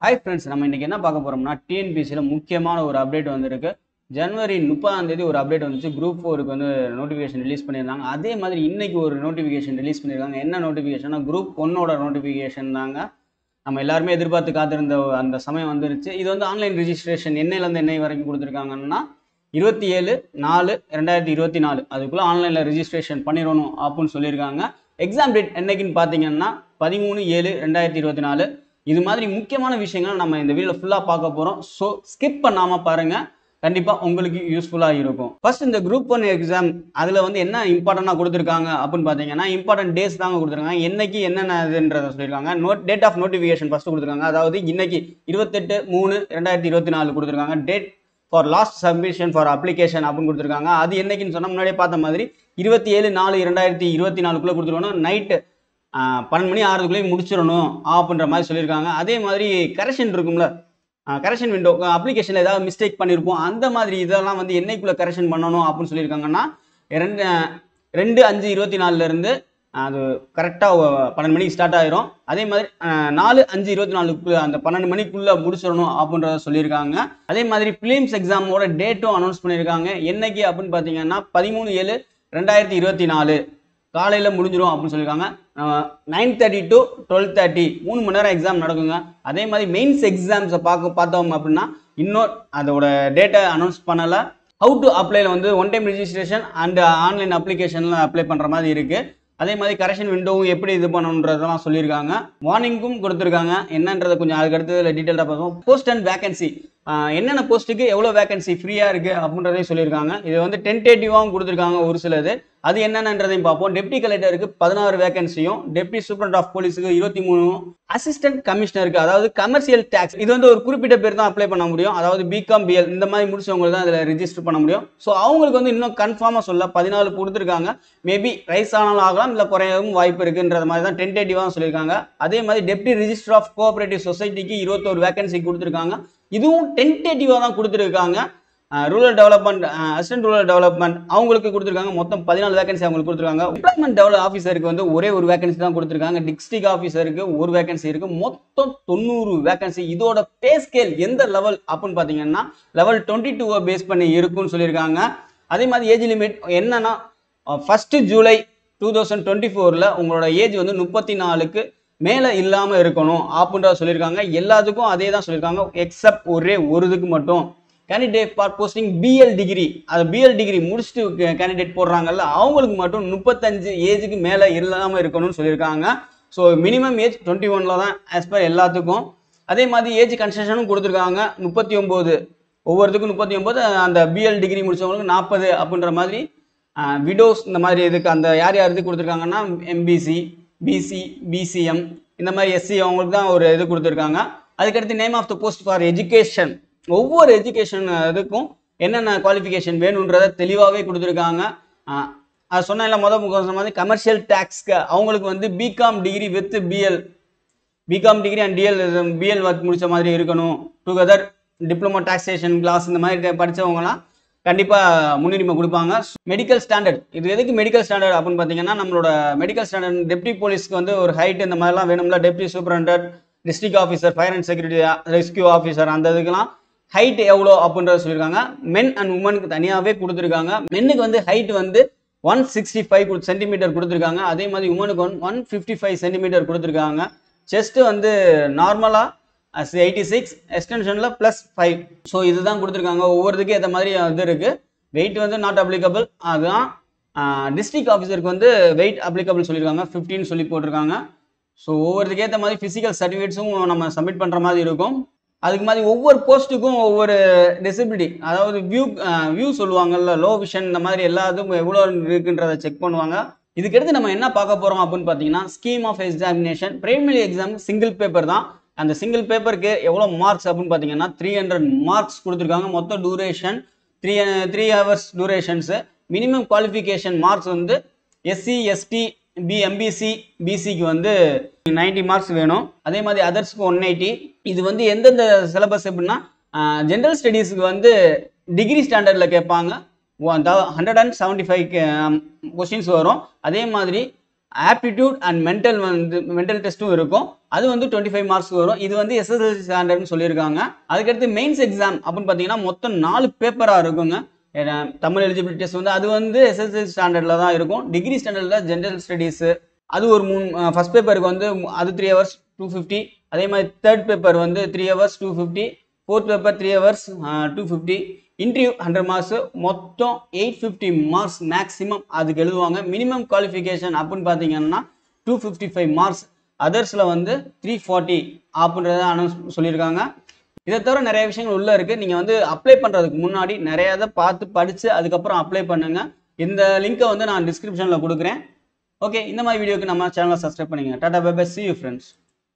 Hi friends, நம்ம இன்னைக்கு என்ன பார்க்க போறோம்னா டிஎன்பிசியில் முக்கியமான ஒரு அப்டேட் வந்திருக்கு. ஜனவரி 30 ஒரு அப்டேட் வந்துச்சு. குரூப் 4க்கு வந்து நோட்டிஃபிகேஷன் ரிலீஸ் பண்ணியிருந்தாங்க. அதே மாதிரி இன்னைக்கு ஒரு நோட்டிஃபிகேஷன் ரிலீஸ் பண்ணியிருக்காங்க. என்ன நோட்டிஃபிகேஷன்னா குரூப் 1ஓட நோட்டிஃபிகேஷன் தாங்க. நம்ம எல்லாருமே எதிர்பார்த்து காத்திருந்த அந்த சமயம் வந்துருச்சு. இது வந்து ஆன்லைன் ரிஜிஸ்ட்ரேஷன் என்னையிலேருந்து என்னை வரைக்கும் கொடுத்துருக்காங்கன்னா 27/4/2024 அதுக்குள்ளே ஆன்லைனில் ரிஜிஸ்ட்ரேஷன் பண்ணிடணும் அப்படின்னு சொல்லியிருக்காங்க. எக்ஸாம் டேட் என்னைக்குன்னு பார்த்தீங்கன்னா 13/7/2024. இது மாதிரி முக்கியமான விஷயங்கள் நம்ம இந்த வீடியோவில் ஃபுல்லாக பார்க்க போகிறோம். ஸோ ஸ்கிப் பண்ணாமல் பாருங்கள், கண்டிப்பாக உங்களுக்கு யூஸ்ஃபுல்லாக இருக்கும். ஃபர்ஸ்ட் இந்த குரூப் 1 எக்ஸாம் அதில் வந்து என்ன இம்பார்ட்டண்டாக கொடுத்துருக்காங்க அப்படின்னு பார்த்தீங்கன்னா இம்பார்ட்டன்ட் டேஸ் தாங்க கொடுத்துருக்காங்க. என்னைக்கு என்னென்ன இதுன்றதை சொல்லியிருக்காங்க. டேட் ஆஃப் நோட்டிஃபிகேஷன் ஃபர்ஸ்ட் கொடுத்துருக்காங்க. அதாவது இன்னைக்கு 28/3/2024 கொடுத்துருக்காங்க. Date for last submission for application அப்படின்னு கொடுத்துருக்காங்க. அது என்னைக்குன்னு சொன்னால் முன்னாடியே பார்த்த மாதிரி 27/4/2024 கொடுத்துருக்கணும். நைட்டு 12 மணி ஆகிறதுக்குள்ளேயே முடிச்சிடணும் அப்படின்ற மாதிரி சொல்லியிருக்காங்க. அதே மாதிரி கரெக்ஷன் இருக்கும்ல, கரெக்ஷன் விண்டோ அப்ளிகேஷனில் ஏதாவது மிஸ்டேக் பண்ணியிருப்போம், அந்த மாதிரி இதெல்லாம் வந்து என்னைக்குள்ளே கரெக்ஷன் பண்ணணும் அப்படின்னு சொல்லியிருக்காங்கன்னா 2/5/24 அது கரெக்டாக 12 மணிக்கு ஸ்டார்ட் ஆயிரும். அதே மாதிரி 4/5/24 அந்த 12 மணிக்குள்ளே முடிச்சிடணும் அப்படின்றத சொல்லியிருக்காங்க. அதே மாதிரி பிலிம்ஸ் எக்ஸாமோட டேட்டும் அனௌன்ஸ் பண்ணியிருக்காங்க. என்னைக்கு அப்படின்னு பார்த்தீங்கன்னா 13/7/2024 காலையில் முடிஞ்சிடும் அப்படின்னு சொல்லியிருக்காங்க. 9:30 to 12:30 3 மணி நேரம் எக்ஸாம் நடக்குங்க. அதே மாதிரி மெயின்ஸ் எக்ஸாம்ஸை பார்த்தோம் அப்படின்னா இன்னும் அதோட டேட்டை அனௌன்ஸ் பண்ணலை. ஹவு டு அப்ளைல வந்து one time registration and online அப்ளிகேஷனில் அப்ளை பண்ணுற மாதிரி இருக்குது. அதே மாதிரி கரெக்ஷன் விண்டோவும் எப்படி இது பண்ணணுன்றதெல்லாம் சொல்லியிருக்காங்க. வார்னிங்கும் கொடுத்துருக்காங்க. என்னன்றதை கொஞ்சம் அதுக்கு அடுத்ததில் டீட்டெயிலாக பார்ப்போம். போஸ்ட் அண்ட் வேகன்சி என்னென்ன போஸ்ட்டுக்கு எவ்வளோ வேகன்சி ஃப்ரீயாக இருக்குது அப்படின்றதையும் சொல்லியிருக்காங்க. இது வந்து டென்டேட்டிவாகவும் கொடுத்துருக்காங்க ஒரு சிலது. அது என்னென்னன்றதையும் பார்ப்போம். டெப்டி கலெக்டருக்கு 16 வேகன்சியும், டெப்டி சூப்பரண்ட் ஆஃப் போலீஸுக்கு 23, அசிஸ்டன்ட் கமிஷனருக்கு அதாவது கமர்ஷியல் டேக்ஸ் இது வந்து ஒரு குறிப்பிட்ட பேர் தான் அப்ளை பண்ண முடியும். அதாவது பிகாம் பிஎல் இந்த மாதிரி முடிச்சவங்களுக்கு தான் இதில் ரிஜிஸ்டர் பண்ண முடியும். ஸோ அவங்களுக்கு வந்து இன்னும் கன்ஃபார்மாக சொல்ல 14 கொடுத்துருக்காங்க. மேபி ரைஸ் ஆனாலும் ஆகலாம், இல்லை குறையவும் வாய்ப்பு இருக்குன்ற மாதிரி தான் டென்டேட்டிவாக சொல்லியிருக்காங்க. அதே மாதிரி டெப்டி ரிஜிஸ்டர் ஆஃப் கோஆபரேட்டிவ் சொசைட்டிக்கு 21 வேகன்சி கொடுத்துருக்காங்க. இதுவும் டென்டேட்டிவாக தான் கொடுத்துருக்காங்க. Rural development, assistant rural development அவங்களுக்கு கொடுத்துருக்காங்க. மொத்தம் 14 வேகன்சி அவங்களுக்கு கொடுத்துருக்காங்க. எம்ப்ளாய்மெண்ட் டெவலப் ஆஃபீஸருக்கு வந்து ஒரே ஒரு வேகன்சி தான் கொடுத்துருக்காங்க. டிஸ்ட்ரிக்ட் ஆஃபீஸருக்கு ஒரு வேகன்சி இருக்கு. மொத்தம் 90 வேகன்சி. இதோட பே ஸ்கேல் எந்த லெவல் அப்படின்னு பார்த்தீங்கன்னா லெவல் 22 பேஸ் பண்ணி இருக்குன்னு சொல்லியிருக்காங்க. அதே மாதிரி ஏஜ் லிமிட் என்னன்னா 1 ஜூலை 2024 உங்களோட ஏஜ் வந்து 34க்கு மேலே இல்லாமல் இருக்கணும் அப்படின்றத சொல்லியிருக்காங்க. எல்லாத்துக்கும் அதே தான் சொல்லியிருக்காங்க, எக்ஸப்ட் ஒரே ஒரு இதுக்கு மட்டும். Candidate for posting PL degree, அது பிஎல் டிகிரி முடிச்சுட்டு கேண்டிடேட் போடுறாங்கல்ல அவங்களுக்கு மட்டும் 35 ஏஜுக்கு மேலே இல்லாமல் இருக்கணும்னு சொல்லியிருக்காங்க. ஸோ மினிமம் ஏஜ் 21 தான் ஆஸ் பர் எல்லாத்துக்கும். அதே மாதிரி ஏஜ் கன்செஷனும் கொடுத்துருக்காங்க. 39 ஒவ்வொருத்துக்கும் 39, அந்த பிஎல் டிகிரி முடிச்சவங்களுக்கு 40 அப்படின்ற மாதிரி. விடோஸ் இந்த மாதிரி இதுக்கு அந்த யார் இது கொடுத்துருக்காங்கன்னா எம்பிசி, பிசி, பிசிஎம் இந்த மாதிரி எஸ்சி அவங்களுக்கு தான் ஒரு இது கொடுத்துருக்காங்க. அதுக்கடுத்து name of the post for education, ஒவ்வொரு எஜுகேஷன் இதுக்கும் என்னென்ன குவாலிஃபிகேஷன் வேணுன்றதை தெளிவாகவே கொடுத்துருக்காங்க. அது சொன்ன சொன்ன மாதிரி கமர்ஷியல் டேக்ஸ்க்கு அவங்களுக்கு வந்து BCom degree with BL, BCom degree and BL work முடிச்ச மாதிரி இருக்கணும். டுகெதர் டிப்ளமோ டாக்ஸேஷன் கிளாஸ் இந்த மாதிரி படித்தவங்கலாம் கண்டிப்பாக முன்னுரிமை கொடுப்பாங்க. மெடிக்கல் ஸ்டாண்டர்ட், இது எதுக்கு மெடிக்கல் ஸ்டாண்டர்ட் அப்படின்னு பார்த்தீங்கன்னா நம்மளோட மெடிக்கல் ஸ்டாண்டர்ட் டெப்டி போலீஸ்க்கு வந்து ஒரு ஹைட் இந்த மாதிரிலாம் வேணும்ல. Deputy superintendent, district officer, fire and security rescue officer அந்த இதுக்கெல்லாம் ஹைட் எவ்வளோ அப்படின்றத சொல்லியிருக்காங்க. மென் அண்ட் உமனுக்கு தனியாகவே கொடுத்துருக்காங்க. மென்னுக்கு வந்து ஹைட் வந்து 165 சென்டிமீட்டர் கொடுத்துருக்காங்க. அதே மாதிரி உமனுக்கு 155 சென்டிமீட்டர் கொடுத்துருக்காங்க. செஸ்ட் வந்து நார்மலாக 86, எக்ஸ்டென்ஷனில் +5. ஸோ இதுதான் கொடுத்துருக்காங்க. ஒவ்வொருத்துக்கும் ஏற்ற மாதிரி இது இருக்குது. வெயிட் வந்து நாட் அப்ளிகபிள். அதுதான் டிஸ்ட்ரிக்ட் ஆஃபீஸருக்கு வந்து வெயிட் அப்ளிகபிள் சொல்லியிருக்காங்க, 15 சொல்லி போட்டிருக்காங்க. ஸோ ஒவ்வொருத்துக்கு ஏற்ற மாதிரி ஃபிசிக்கல் சர்டிஃபிகேட்ஸும் நம்ம சப்மிட் பண்ணுற மாதிரி இருக்கும். அதுக்கு மாதிரி ஒவ்வொரு போஸ்ட்டுக்கும் ஒவ்வொரு டிசபிலிட்டி, அதாவது வியூ சொல்லுவாங்கல்ல, லோ விஷன் இந்த மாதிரி எல்லாத்துக்கும் எவ்வளோ இருக்குன்றதை செக் பண்ணுவாங்க. இதுக்கடுத்து நம்ம என்ன பார்க்க போகிறோம் அப்படின்னு பார்த்தீங்கன்னா scheme of examination. Primary exam single paper தான். அந்த சிங்கிள் பேப்பருக்கு எவ்வளோ மார்க்ஸ் அப்படின்னு பார்த்தீங்கன்னா 300 மார்க்ஸ் கொடுத்துருக்காங்க. மொத்த duration 3 hours durations. Minimum qualification marks வந்து எஸ்சி, எஸ்டி, எம்பிசி, பிசிக்கு வந்து 90 மார்க்ஸ் வேணும். அதே மாதிரி அதர்ஸ்க்கு 180. இது வந்து எந்தெந்த சிலபஸ் எப்படின்னா ஜென்ரல் ஸ்டடீஸுக்கு வந்து டிகிரி ஸ்டாண்டர்டில் கேட்பாங்க, 175 கொஸ்டின்ஸ் வரும். அதே மாதிரி ஆப்டிடியூட் அண்ட் மென்டல் டெஸ்ட்டும் இருக்கும். அது வந்து 25 மார்க்ஸ் வரும். இது வந்து எஸ்எஸ்எல்சி ஸ்டாண்டர்ட்னு சொல்லியிருக்காங்க. அதுக்கடுத்து மெயின்ஸ் எக்ஸாம் அப்படின்னு பார்த்தீங்கன்னா மொத்தம் 4 பேப்பராக இருக்குங்க. தமிழ் எலிஜிபிலிட்டி டெஸ்ட் வந்து அது வந்து எஸ்எஸ்எல்சி ஸ்டாண்டர்டில் தான் இருக்கும். டிகிரி ஸ்டாண்டர்டில் ஜென்ரல் ஸ்டடீஸு அது ஒரு 3 ஃபர்ஸ்ட் பேப்பருக்கு வந்து அது 3 ஹவர்ஸ் 250. அதே மாதிரி தேர்ட் பேப்பர் வந்து 3 hours 250. Fourth paper 3 hours 250. Interview 100 marks, மொத்தம் 850 மார்க்ஸ் மேக்ஸிமம் அதுக்கு எழுதுவாங்க. மினிமம் குவாலிஃபிகேஷன் அப்படின்னு பார்த்தீங்கன்னா 255 மார்க்ஸ். அதர்ஸில் வந்து 340 அப்படின்றத அனௌன்ஸ் சொல்லியிருக்காங்க. இதை தவிர நிறைய விஷயங்கள் உள்ளே இருக்குது. நீங்கள் வந்து அப்ளை பண்ணுறதுக்கு முன்னாடி நிறைய இதை பார்த்து படித்து அதுக்கப்புறம் அப்ளை பண்ணுங்கள். இந்த லிங்கை வந்து நான் டிஸ்கிரிப்ஷனில் கொடுக்குறேன். ஓகே, இந்த மாதிரி வீடியோக்கு நம்ம சேனலை சப்ஸ்கிரைப் பண்ணிங்க. Tata bye bye, see you friends.